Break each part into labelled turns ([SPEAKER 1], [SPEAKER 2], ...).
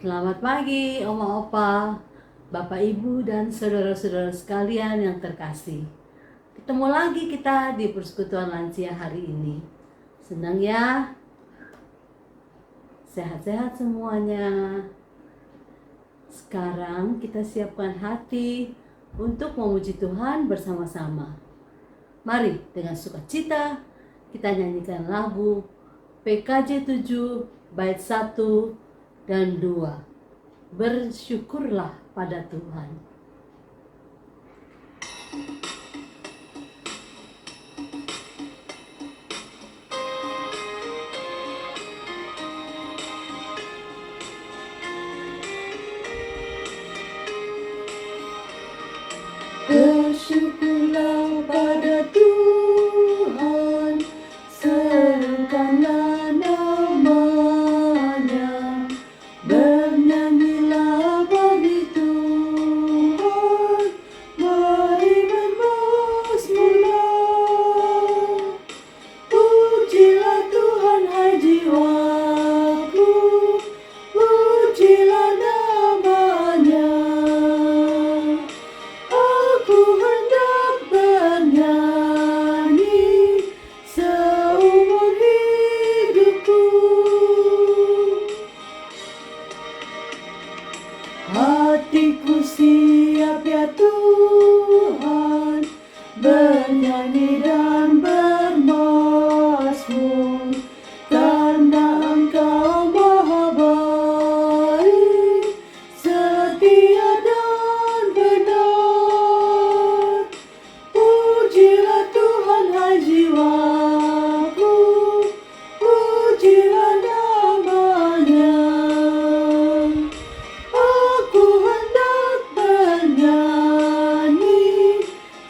[SPEAKER 1] Selamat pagi, Oma Opa, Bapak Ibu dan saudara-saudara sekalian yang terkasih. Ketemu lagi kita di Persekutuan Lansia hari ini. Senang ya? Sehat-sehat semuanya. Sekarang kita siapkan hati untuk memuji Tuhan bersama-sama. Mari dengan sukacita kita nyanyikan lagu PKJ 7 bait 1 dan 2. Bersyukurlah pada Tuhan. Bersyukurlah pada Tuhan, serukanlah namanya, bernyanyilah bagi Tuhan, mari bermazmurlah. Pujilah Tuhan hai jiwaku, pujilah namanya. Aku hendak bernyanyi seumur hidupku. Hatiku siap ya Tuhan, bernyanyi dan bermazmur, karena Engkau maha baik, setia dan benar. Pujilah Tuhan hai jiwaku, pujilah namanya. Aku hendak bernyanyi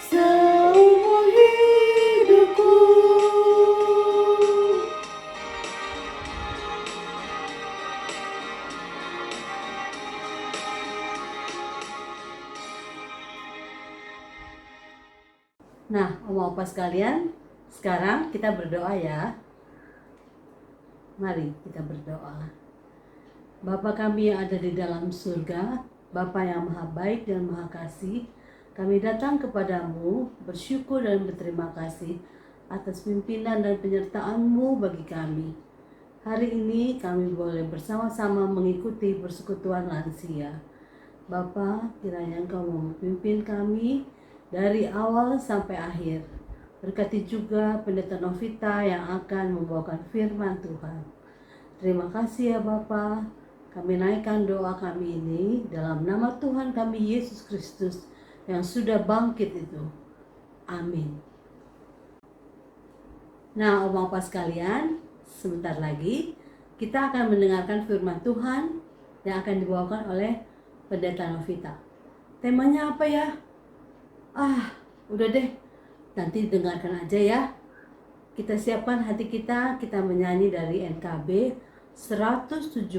[SPEAKER 1] seumur hidupku. Nah, Oma Opa sekalian, sekarang kita berdoa ya. Mari kita berdoa. Bapa kami yang ada di dalam surga, Bapa yang maha baik dan maha kasih, kami datang kepadamu bersyukur dan berterima kasih atas pimpinan dan penyertaan-Mu bagi kami. Hari ini kami boleh bersama-sama mengikuti persekutuan lansia. Bapa, kiranya Engkau memimpin kami dari awal sampai akhir. Berkati juga Pendeta Novita yang akan membawakan firman Tuhan. Terima kasih ya Bapa. Kami naikkan doa kami ini dalam nama Tuhan kami Yesus Kristus yang sudah bangkit itu. Amin. Nah, Oma Opa sekalian, sebentar lagi kita akan mendengarkan firman Tuhan yang akan dibawakan oleh Pendeta Novita. Temanya apa ya? Udah deh, nanti dengarkan aja ya. Kita siapkan hati kita menyanyi dari NKB 117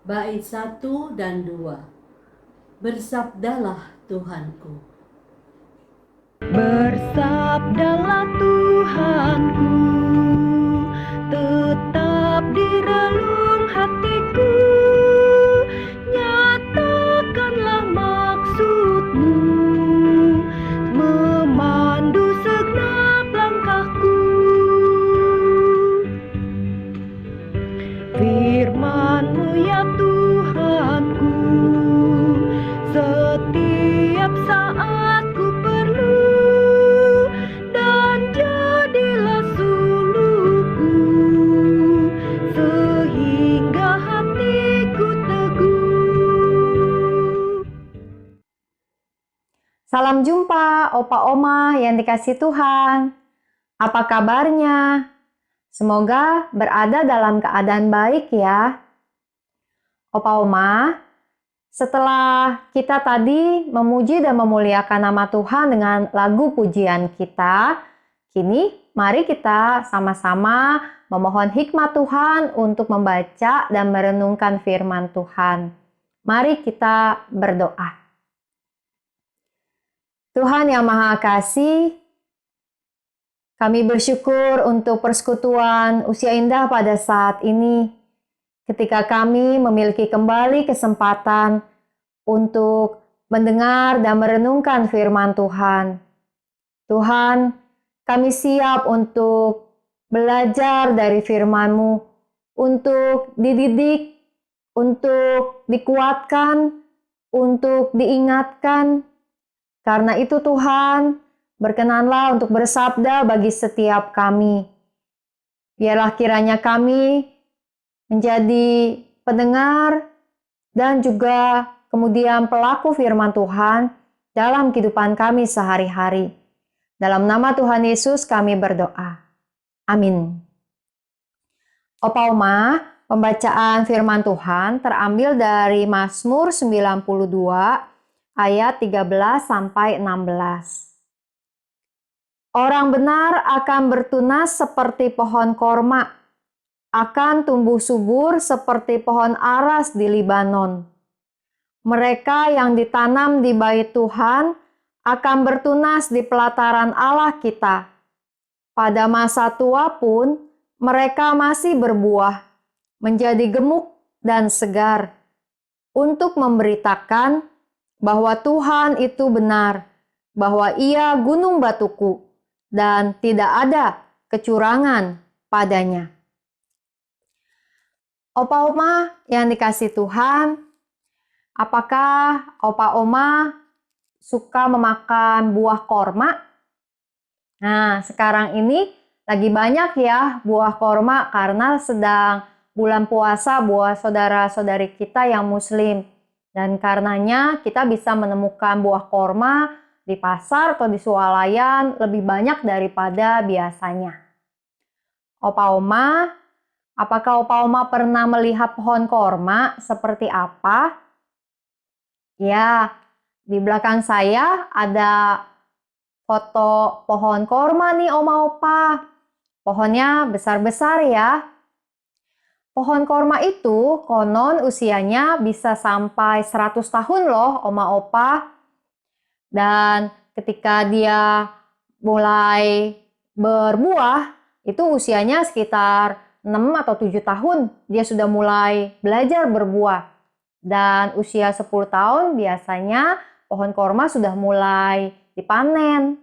[SPEAKER 1] bait 1 dan 2. Bersabdalah Tuhanku.
[SPEAKER 2] Bersabdalah Tuhanku, tetap di relung hatiku. Nyatakanlah maksud-Mu, memandu segenap langkahku. Firman-Mu ya Tuhanku, setiap saat ku perlu, dan jadilah sulukku, sehingga hatiku teguh. Salam jumpa Opa Oma yang dikasih Tuhan. Apa kabarnya? Semoga berada dalam keadaan baik ya. Opa Oma, setelah kita tadi memuji dan memuliakan nama Tuhan dengan lagu pujian kita, kini mari kita sama-sama memohon hikmat Tuhan untuk membaca dan merenungkan firman Tuhan. Mari kita berdoa. Tuhan yang Maha Kasih, kami bersyukur untuk persekutuan usia indah pada saat ini. ketika kami memiliki kembali kesempatan untuk mendengar dan merenungkan firman Tuhan. Tuhan, kami siap untuk belajar dari firman-Mu, untuk dididik, untuk dikuatkan, untuk diingatkan. Karena itu Tuhan, berkenanlah untuk bersabda bagi setiap kami. Biarlah kiranya kami menjadi pendengar dan juga kemudian pelaku firman Tuhan dalam kehidupan kami sehari-hari. Dalam nama Tuhan Yesus kami berdoa. Amin. Opa Oma, pembacaan firman Tuhan terambil dari Mazmur 92 ayat 13 sampai 16. Orang benar akan bertunas seperti pohon korma, akan tumbuh subur seperti pohon aras di Libanon. Mereka yang ditanam di bait Tuhan akan bertunas di pelataran Allah kita. Pada masa tua pun mereka masih berbuah, menjadi gemuk dan segar, untuk memberitakan bahwa Tuhan itu benar, bahwa Ia gunung batuku, dan tidak ada kecurangan padanya. Opa Oma yang dikasihi Tuhan, apakah Opa Oma suka memakan buah korma? Nah, sekarang ini lagi banyak ya buah korma karena sedang bulan puasa buat saudara-saudari kita yang muslim. Dan karenanya kita bisa menemukan buah korma di pasar atau di swalayan lebih banyak daripada biasanya. Opa Oma, apakah Opa Oma pernah melihat pohon korma seperti apa? Ya, di belakang saya ada foto pohon korma nih Oma Opa. Pohonnya besar-besar ya. Pohon korma itu konon usianya bisa sampai 100 tahun loh Oma Opa. Dan ketika dia mulai berbuah, itu usianya sekitar 6 atau 7 tahun. Dia sudah mulai belajar berbuah. Dan usia 10 tahun biasanya pohon korma sudah mulai dipanen.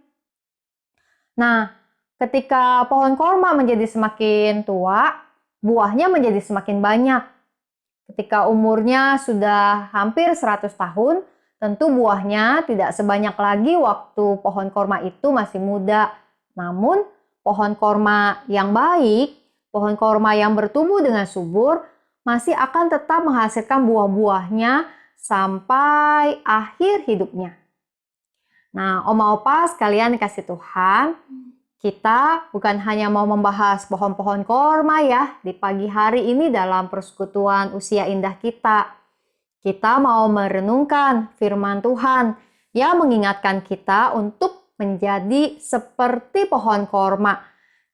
[SPEAKER 2] Nah, ketika pohon korma menjadi semakin tua, buahnya menjadi semakin banyak. Ketika umurnya sudah hampir 100 tahun, tentu buahnya tidak sebanyak lagi waktu pohon korma itu masih muda. Namun, pohon korma yang baik, pohon korma yang bertumbuh dengan subur, masih akan tetap menghasilkan buah-buahnya sampai akhir hidupnya. Nah, Oma Opa sekalian dikasih Tuhan, kita bukan hanya mau membahas pohon-pohon korma ya di pagi hari ini dalam persekutuan usia indah kita. Kita mau merenungkan firman Tuhan yang mengingatkan kita untuk menjadi seperti pohon korma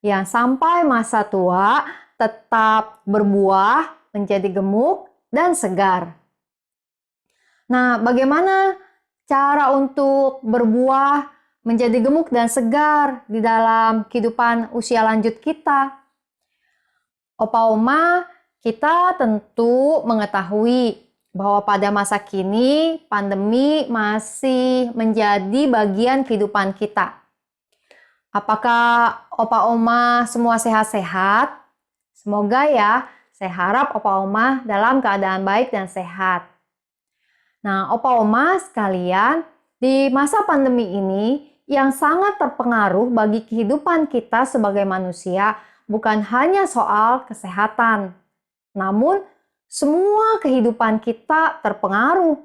[SPEAKER 2] yang sampai masa tua tetap berbuah, menjadi gemuk dan segar. Nah, bagaimana cara untuk berbuah, menjadi gemuk dan segar di dalam kehidupan usia lanjut kita? Opa Oma, kita tentu mengetahui bahwa pada masa kini pandemi masih menjadi bagian kehidupan kita. Apakah Opa Oma semua sehat-sehat? Semoga ya, saya harap Opa Oma dalam keadaan baik dan sehat. Nah, Opa Oma sekalian, di masa pandemi ini yang sangat terpengaruh bagi kehidupan kita sebagai manusia bukan hanya soal kesehatan, namun semua kehidupan kita terpengaruh.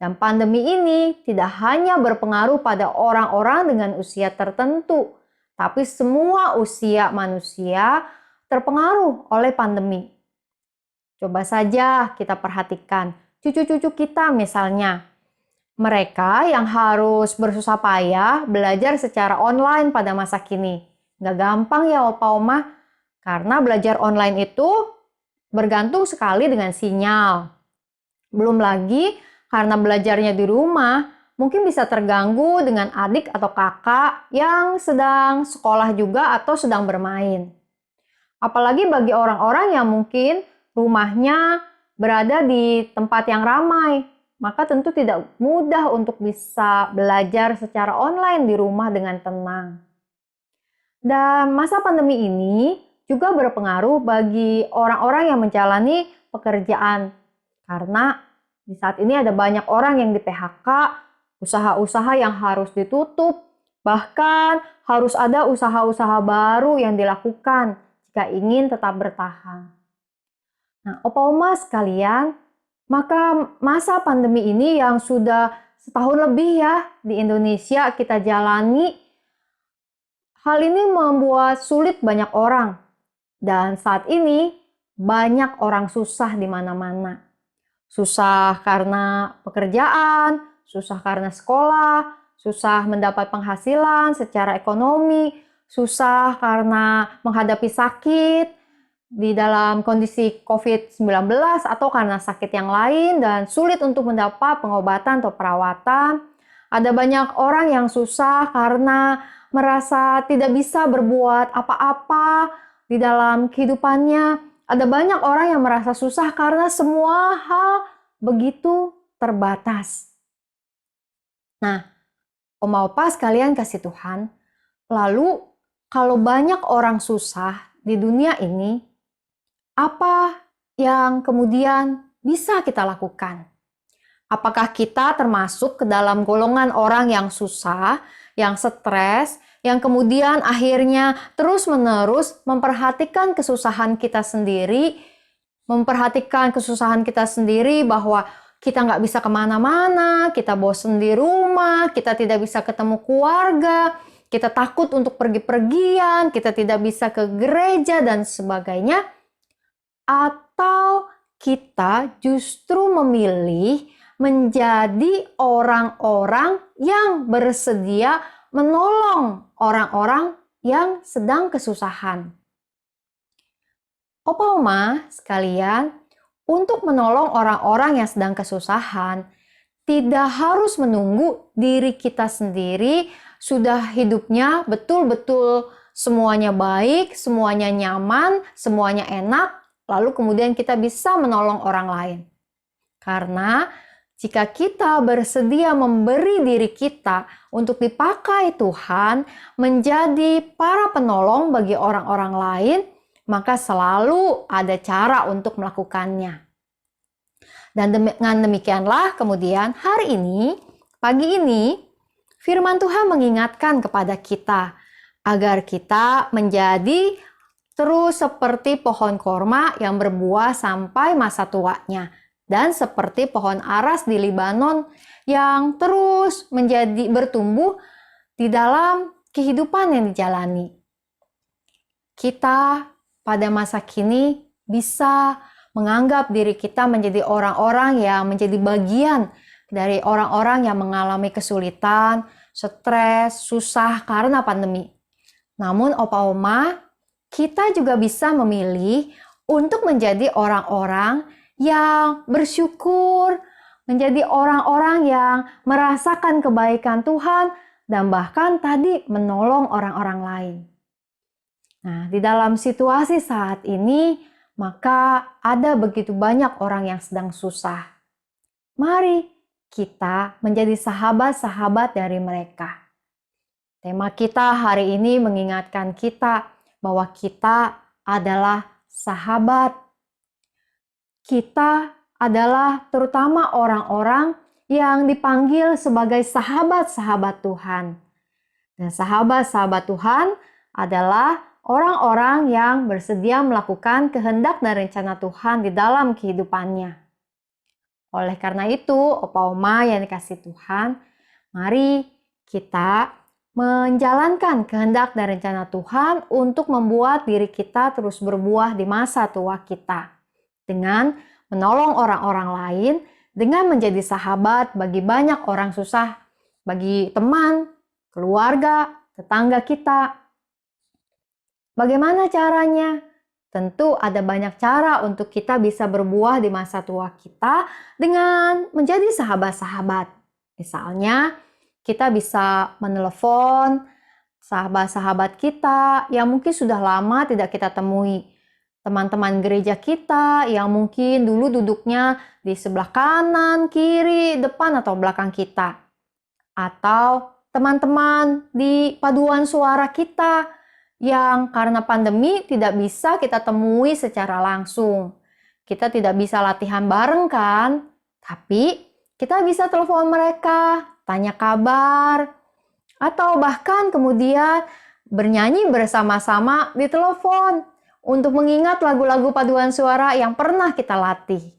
[SPEAKER 2] Dan pandemi ini tidak hanya berpengaruh pada orang-orang dengan usia tertentu, tapi semua usia manusia terpengaruh oleh pandemi. Coba saja kita perhatikan cucu-cucu kita misalnya. Mereka yang harus bersusah payah belajar secara online pada masa kini. Nggak gampang ya Opa Oma, karena belajar online itu bergantung sekali dengan sinyal. Belum lagi karena belajarnya di rumah, mungkin bisa terganggu dengan adik atau kakak yang sedang sekolah juga atau sedang bermain. Apalagi bagi orang-orang yang mungkin rumahnya berada di tempat yang ramai, maka tentu tidak mudah untuk bisa belajar secara online di rumah dengan tenang. Dan masa pandemi ini juga berpengaruh bagi orang-orang yang menjalani pekerjaan, karena di saat ini ada banyak orang yang di PHK, usaha-usaha yang harus ditutup, bahkan harus ada usaha-usaha baru yang dilakukan jika ingin tetap bertahan. Nah, Opa Oma sekalian, maka masa pandemi ini yang sudah setahun lebih ya di Indonesia kita jalani, hal ini membuat sulit banyak orang. Dan saat ini banyak orang susah di mana-mana. Susah karena pekerjaan, susah karena sekolah, susah mendapat penghasilan secara ekonomi, susah karena menghadapi sakit di dalam kondisi COVID-19 atau karena sakit yang lain dan sulit untuk mendapat pengobatan atau perawatan. Ada banyak orang yang susah karena merasa tidak bisa berbuat apa-apa di dalam kehidupannya. Ada banyak orang yang merasa susah karena semua hal begitu terbatas. Nah, Oma Opa sekalian kasih Tuhan, lalu kalau banyak orang susah di dunia ini, apa yang kemudian bisa kita lakukan? Apakah kita termasuk ke dalam golongan orang yang susah, yang stres, yang kemudian akhirnya terus-menerus memperhatikan kesusahan kita sendiri, bahwa kita nggak bisa kemana-mana, kita bosan di rumah, kita tidak bisa ketemu keluarga, kita takut untuk pergi-pergian, kita tidak bisa ke gereja, dan sebagainya. Atau kita justru memilih menjadi orang-orang yang bersedia menolong orang-orang yang sedang kesusahan. Opa Oma sekalian, untuk menolong orang-orang yang sedang kesusahan, tidak harus menunggu diri kita sendiri sudah hidupnya betul-betul semuanya baik, semuanya nyaman, semuanya enak, lalu kemudian kita bisa menolong orang lain. Karena jika kita bersedia memberi diri kita untuk dipakai Tuhan menjadi para penolong bagi orang-orang lain, maka selalu ada cara untuk melakukannya. Dan dengan demikianlah kemudian hari ini, pagi ini, firman Tuhan mengingatkan kepada kita agar kita menjadi terus seperti pohon korma yang berbuah sampai masa tuanya. Dan seperti pohon aras di Libanon yang terus bertumbuh di dalam kehidupan yang dijalani. Kita pada masa kini bisa menganggap diri kita menjadi orang-orang yang menjadi bagian dari orang-orang yang mengalami kesulitan, stres, susah karena pandemi. Namun Opa Oma, kita juga bisa memilih untuk menjadi orang-orang yang bersyukur, menjadi orang-orang yang merasakan kebaikan Tuhan, dan bahkan tadi menolong orang-orang lain. Nah, di dalam situasi saat ini, maka ada begitu banyak orang yang sedang susah. Mari kita menjadi sahabat-sahabat dari mereka. Tema kita hari ini mengingatkan kita bahwa kita adalah sahabat. Kita adalah terutama orang-orang yang dipanggil sebagai sahabat-sahabat Tuhan. Dan sahabat-sahabat Tuhan adalah orang-orang yang bersedia melakukan kehendak dan rencana Tuhan di dalam kehidupannya. Oleh karena itu, Opa Oma yang dikasih Tuhan, mari kita menjalankan kehendak dan rencana Tuhan untuk membuat diri kita terus berbuah di masa tua kita. Dengan menolong orang-orang lain, dengan menjadi sahabat bagi banyak orang susah, bagi teman, keluarga, tetangga kita. Bagaimana caranya? Tentu ada banyak cara untuk kita bisa berbuah di masa tua kita dengan menjadi sahabat-sahabat. Misalnya, kita bisa menelepon sahabat-sahabat kita yang mungkin sudah lama tidak kita temui. teman-teman gereja kita yang mungkin dulu duduknya di sebelah kanan, kiri, depan, atau belakang kita. Atau teman-teman di paduan suara kita yang karena pandemi tidak bisa kita temui secara langsung. Kita tidak bisa latihan bareng kan? Tapi kita bisa telepon mereka, tanya kabar, atau bahkan kemudian bernyanyi bersama-sama di telepon untuk mengingat lagu-lagu paduan suara yang pernah kita latih.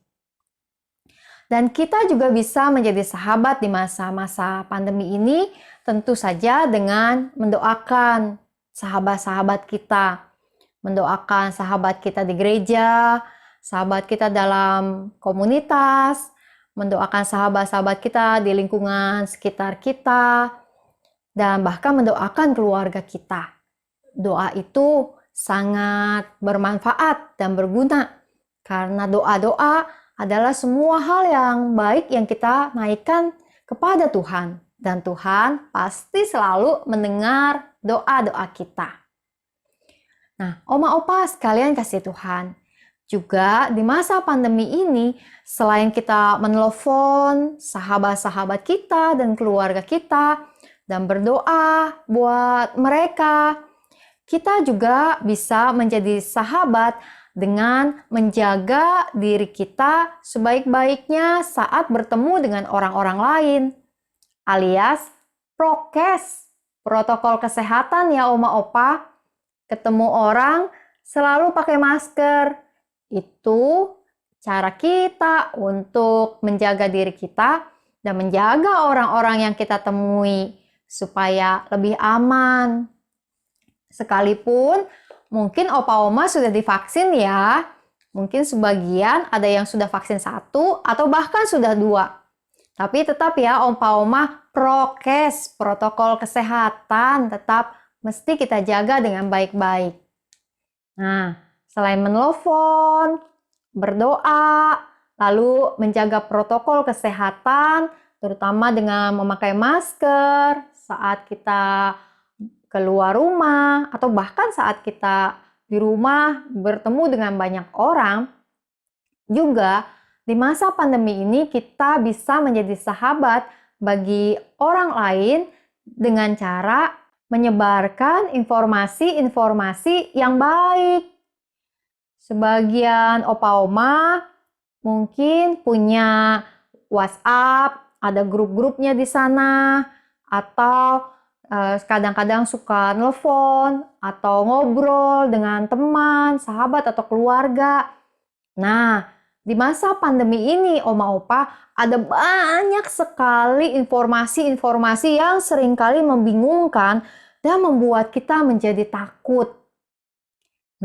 [SPEAKER 2] Dan kita juga bisa menjadi sahabat di masa-masa pandemi ini tentu saja dengan mendoakan sahabat-sahabat kita. Mendoakan sahabat kita di gereja, sahabat kita dalam komunitas, mendoakan sahabat-sahabat kita di lingkungan sekitar kita, dan bahkan mendoakan keluarga kita. Doa itu sangat bermanfaat dan berguna karena doa-doa adalah semua hal yang baik yang kita naikkan kepada Tuhan. Dan Tuhan pasti selalu mendengar doa-doa kita. Nah, Oma Opa sekalian kasih Tuhan. Juga di masa pandemi ini, selain kita menelpon sahabat-sahabat kita dan keluarga kita, dan berdoa buat mereka, kita juga bisa menjadi sahabat dengan menjaga diri kita sebaik-baiknya saat bertemu dengan orang-orang lain, alias prokes, protokol kesehatan ya Oma Opa. Ketemu orang selalu pakai masker. Itu cara kita untuk menjaga diri kita dan menjaga orang-orang yang kita temui supaya lebih aman. Sekalipun mungkin Opa Oma sudah divaksin ya. Mungkin sebagian ada yang sudah vaksin 1 atau bahkan sudah 2. Tapi tetap ya Opa Oma prokes, protokol kesehatan tetap mesti kita jaga dengan baik-baik. Nah, selain menelpon, berdoa, lalu menjaga protokol kesehatan, terutama dengan memakai masker saat kita keluar rumah, atau bahkan saat kita di rumah bertemu dengan banyak orang, juga di masa pandemi ini kita bisa menjadi sahabat bagi orang lain dengan cara menyebarkan informasi-informasi yang baik. Sebagian Opa Oma mungkin punya WhatsApp, ada grup-grupnya di sana, atau kadang-kadang suka nelfon atau ngobrol dengan teman, sahabat, atau keluarga. Nah, di masa pandemi ini, Oma Opa, ada banyak sekali informasi-informasi yang seringkali membingungkan dan membuat kita menjadi takut.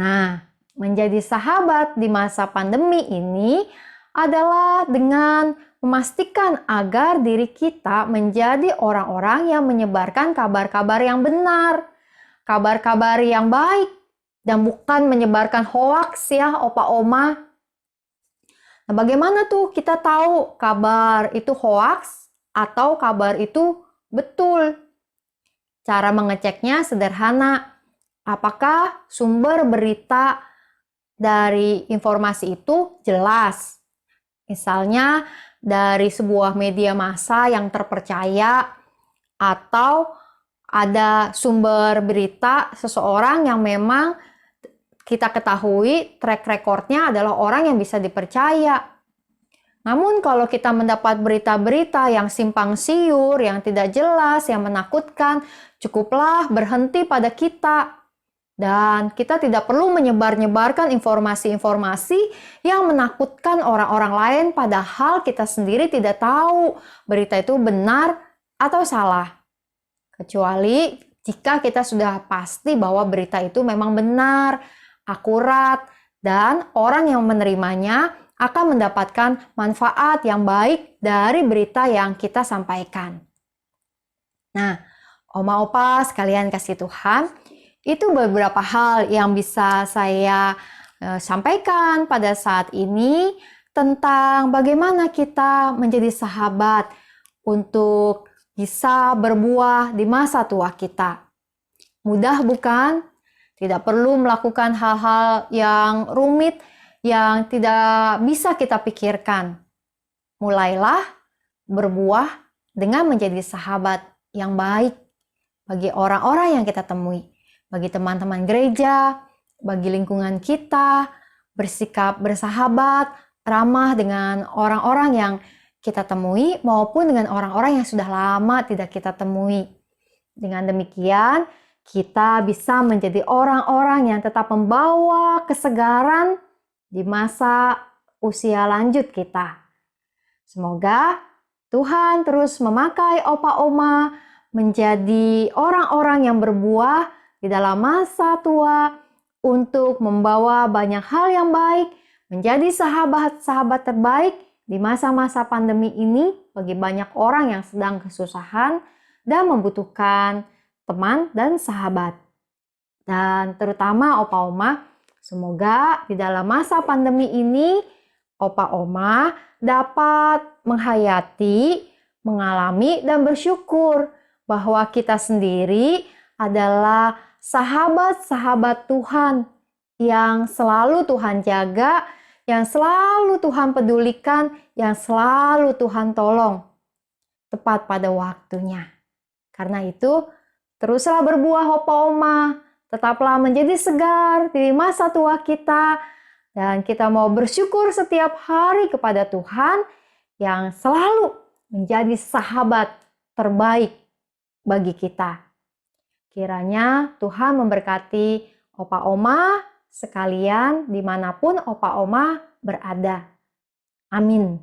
[SPEAKER 2] Nah, menjadi sahabat di masa pandemi ini adalah dengan memastikan agar diri kita menjadi orang-orang yang menyebarkan kabar-kabar yang benar, kabar-kabar yang baik, dan bukan menyebarkan hoaks ya Opa Oma. Nah, bagaimana tuh kita tahu kabar itu hoaks atau kabar itu betul? Cara mengeceknya sederhana. Apakah sumber berita dari informasi itu jelas? Misalnya dari sebuah media massa yang terpercaya, atau ada sumber berita seseorang yang memang kita ketahui track recordnya adalah orang yang bisa dipercaya. Namun kalau kita mendapat berita-berita yang simpang siur, yang tidak jelas, yang menakutkan, cukuplah berhenti pada kita. Dan kita tidak perlu menyebar-nyebarkan informasi-informasi yang menakutkan orang-orang lain, padahal kita sendiri tidak tahu berita itu benar atau salah. Kecuali jika kita sudah pasti bahwa berita itu memang benar, akurat, dan orang yang menerimanya akan mendapatkan manfaat yang baik dari berita yang kita sampaikan. Nah, Oma Opa sekalian kasih Tuhan, itu beberapa hal yang bisa saya sampaikan pada saat ini tentang bagaimana kita menjadi sahabat untuk bisa berbuah di masa tua kita. Mudah bukan? Tidak perlu melakukan hal-hal yang rumit, yang tidak bisa kita pikirkan. Mulailah berbuah dengan menjadi sahabat yang baik bagi orang-orang yang kita temui, bagi teman-teman gereja, bagi lingkungan kita, bersikap bersahabat, ramah dengan orang-orang yang kita temui maupun dengan orang-orang yang sudah lama tidak kita temui. Dengan demikian, kita bisa menjadi orang-orang yang tetap membawa kesegaran di masa usia lanjut kita. Semoga Tuhan terus memakai opa-oma menjadi orang-orang yang berbuah di dalam masa tua untuk membawa banyak hal yang baik, menjadi sahabat-sahabat terbaik di masa-masa pandemi ini bagi banyak orang yang sedang kesusahan dan membutuhkan teman dan sahabat. Dan terutama opa-oma, semoga di dalam masa pandemi ini opa-oma dapat menghayati, mengalami, dan bersyukur bahwa kita sendiri adalah sahabat-sahabat Tuhan yang selalu Tuhan jaga, yang selalu Tuhan pedulikan, yang selalu Tuhan tolong tepat pada waktunya. Karena itu, teruslah berbuah opa-oma, tetaplah menjadi segar di masa tua kita, dan kita mau bersyukur setiap hari kepada Tuhan yang selalu menjadi sahabat terbaik bagi kita. Kiranya Tuhan memberkati opa-oma sekalian dimanapun opa-oma berada. Amin.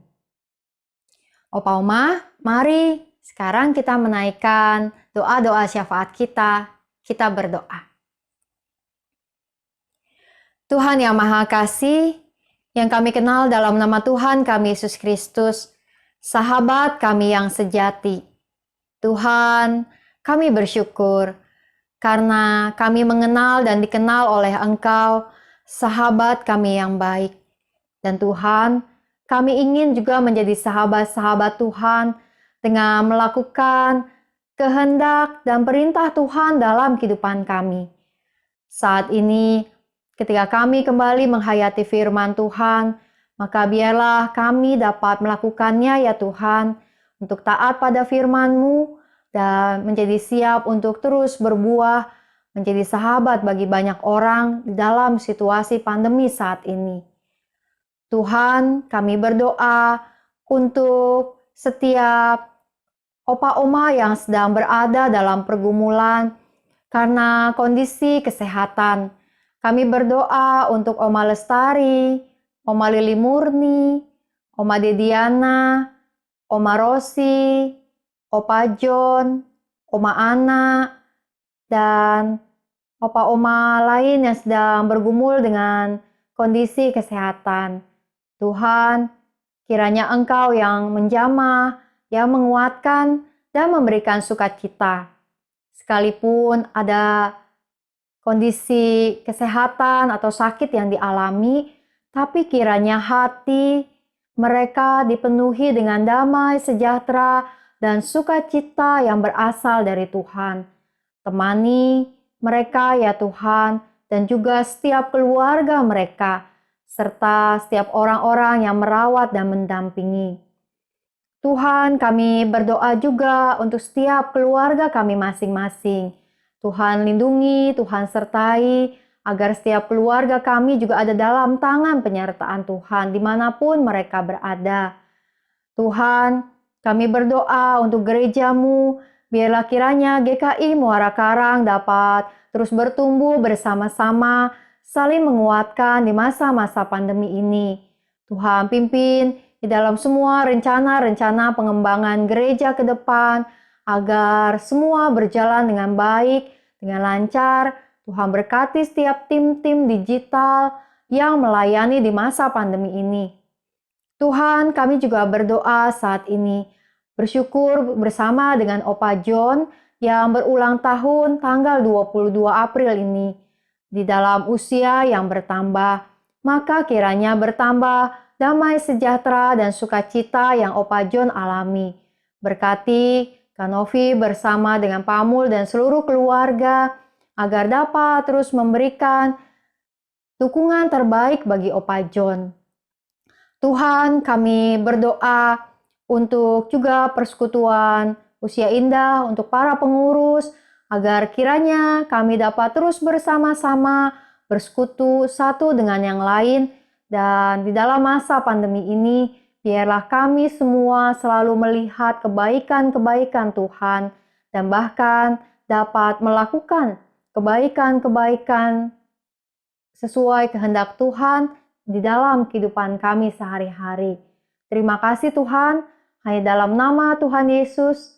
[SPEAKER 2] Opa-oma, mari sekarang kita menaikkan doa-doa syafaat kita. Kita berdoa. Tuhan yang Maha Kasih, yang kami kenal dalam nama Tuhan kami Yesus Kristus, sahabat kami yang sejati. Tuhan, kami bersyukur karena kami mengenal dan dikenal oleh Engkau, sahabat kami yang baik. Dan Tuhan, kami ingin juga menjadi sahabat-sahabat Tuhan dengan melakukan kehendak dan perintah Tuhan dalam kehidupan kami. Saat ini, ketika kami kembali menghayati firman Tuhan, maka biarlah kami dapat melakukannya ya Tuhan, untuk taat pada firman-Mu dan menjadi siap untuk terus berbuah, menjadi sahabat bagi banyak orang di dalam situasi pandemi saat ini. Tuhan, kami berdoa untuk setiap opa-oma yang sedang berada dalam pergumulan karena kondisi kesehatan. Kami berdoa untuk Oma Lestari, Oma Lili Murni, Oma Dediana, Oma Rosi, Opa John, Oma Ana, dan opa-oma lain yang sedang bergumul dengan kondisi kesehatan. Tuhan, kiranya Engkau yang menjamah, yang menguatkan, dan memberikan sukacita. Sekalipun ada kondisi kesehatan atau sakit yang dialami, tapi kiranya hati mereka dipenuhi dengan damai, sejahtera, dan sukacita yang berasal dari Tuhan. Temani mereka ya Tuhan, dan juga setiap keluarga mereka, serta setiap orang-orang yang merawat dan mendampingi. Tuhan, kami berdoa juga untuk setiap keluarga kami masing-masing. Tuhan lindungi, Tuhan sertai, agar setiap keluarga kami juga ada dalam tangan penyertaan Tuhan dimanapun mereka berada. Tuhan, kami berdoa untuk gereja-Mu, biarlah kiranya GKI Muara Karang dapat terus bertumbuh bersama-sama, saling menguatkan di masa-masa pandemi ini. Tuhan pimpin di dalam semua rencana-rencana pengembangan gereja ke depan, agar semua berjalan dengan baik, dengan lancar. Tuhan berkati setiap tim-tim digital yang melayani di masa pandemi ini. Tuhan, kami juga berdoa saat ini, bersyukur bersama dengan Opa John yang berulang tahun tanggal 22 April ini. Di dalam usia yang bertambah, maka kiranya bertambah damai sejahtera dan sukacita yang Opa John alami. Berkati Kak Novi bersama dengan Pamul dan seluruh keluarga, agar dapat terus memberikan dukungan terbaik bagi Opa John. Tuhan, kami berdoa untuk juga persekutuan Usia Indah, untuk para pengurus, agar kiranya kami dapat terus bersama-sama bersekutu satu dengan yang lain. Dan di dalam masa pandemi ini, biarlah kami semua selalu melihat kebaikan-kebaikan Tuhan dan bahkan dapat melakukan kebaikan-kebaikan sesuai kehendak Tuhan di dalam kehidupan kami sehari-hari. Terima kasih Tuhan, hanya dalam nama Tuhan Yesus,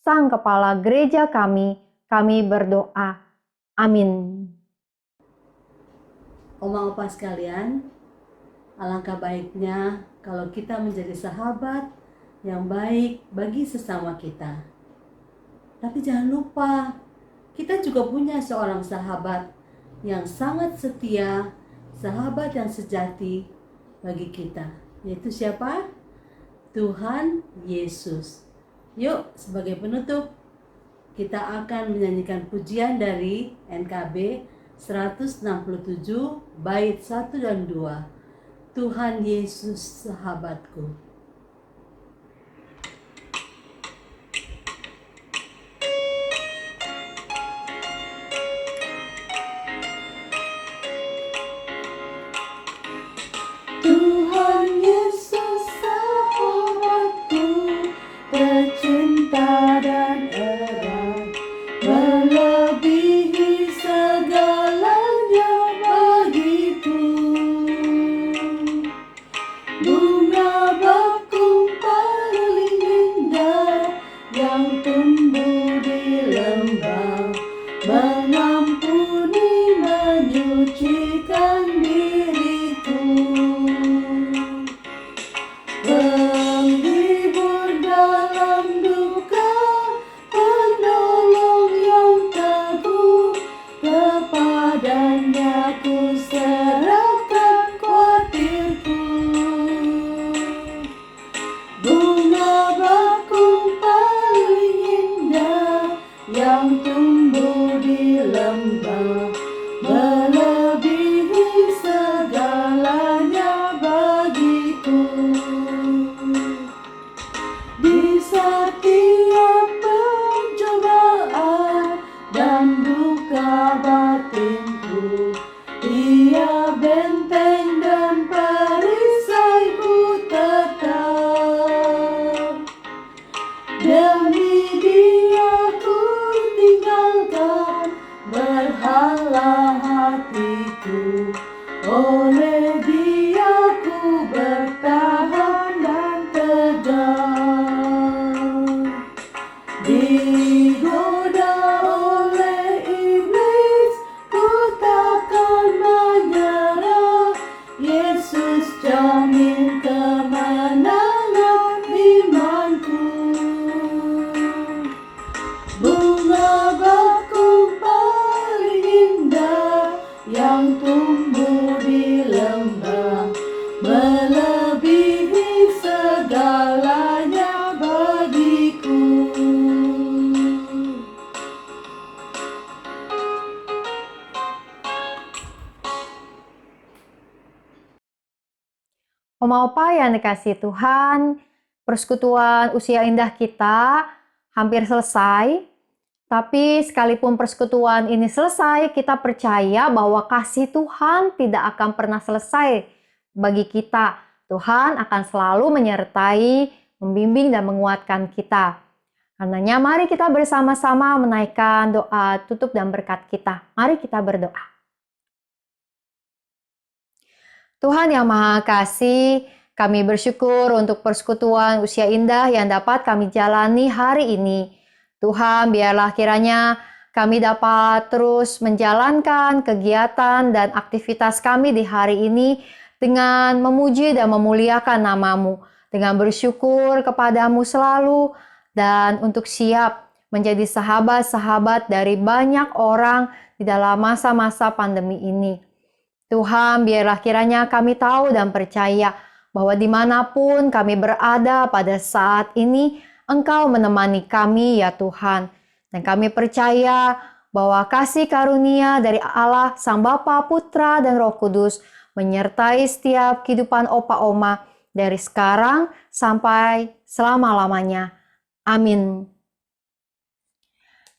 [SPEAKER 2] Sang Kepala Gereja kami berdoa. Amin.
[SPEAKER 1] Oma-opa sekalian, alangkah baiknya kalau kita menjadi sahabat yang baik bagi sesama kita. Tapi jangan lupa, kita juga punya seorang sahabat yang sangat setia, sahabat yang sejati bagi kita. Yaitu siapa? Tuhan Yesus. Yuk, sebagai penutup, kita akan menyanyikan pujian dari NKB 167 bait 1 dan 2. Tuhan Yesus sahabatku. Tuhan Yesus sahabatku, tercinta dan erat, melebihi segalanya bagiku. Bunga bakung paling indah yang tumbuh di lembah, mengampuni, menyucikan diriku. Penghibur dalam duka, penolong yang teguh, kepadanya ku serahkan khawatirku. Bunga bakung paling indah yang tumbuh di lembah, melebihi segalanya bagiku. Di setiap pencobaan dan duka batinku, Ia benteng dan perisaiku tetap. Demi Dia ku tinggalkan berhala hatiku, oleh Dia ku bertahan dan tegar. Digoda oleh iblis, ku takkan menyerah. Yesus jamin kemenangan imanku. Bunga bakung paling indah yang tumbuh di lembah, melebihi segalanya bagiku.
[SPEAKER 2] Oma Opa yang dikasihi Tuhan, persekutuan usia indah kita hampir selesai. Tapi sekalipun persekutuan ini selesai, kita percaya bahwa kasih Tuhan tidak akan pernah selesai bagi kita. Tuhan akan selalu menyertai, membimbing dan menguatkan kita. Karenanya mari kita bersama-sama menaikkan doa tutup dan berkat kita. Mari kita berdoa. Tuhan yang Maha Kasih, kami bersyukur untuk persekutuan usia indah yang dapat kami jalani hari ini. Tuhan, biarlah kiranya kami dapat terus menjalankan kegiatan dan aktivitas kami di hari ini dengan memuji dan memuliakan nama-Mu, dengan bersyukur kepadamu selalu, dan untuk siap menjadi sahabat-sahabat dari banyak orang di dalam masa-masa pandemi ini. Tuhan, biarlah kiranya kami tahu dan percaya bahwa dimanapun kami berada pada saat ini, Engkau menemani kami ya Tuhan. Dan kami percaya bahwa kasih karunia dari Allah Sang Bapa, Putra, dan Roh Kudus menyertai setiap kehidupan Opa Oma dari sekarang sampai selama-lamanya. Amin.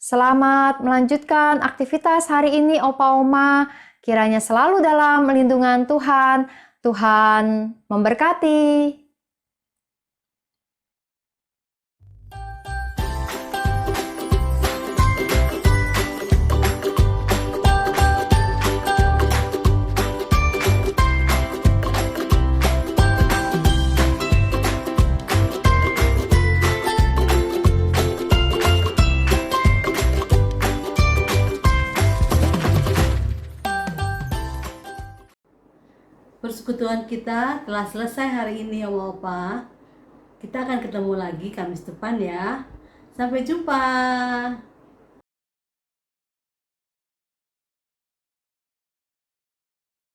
[SPEAKER 2] Selamat melanjutkan aktivitas hari ini Opa Oma. Kiranya selalu dalam lindungan Tuhan. Tuhan memberkati.
[SPEAKER 1] Persekutuan kita telah selesai hari ini, Oma Opa. Kita akan ketemu lagi Kamis depan ya. Sampai jumpa.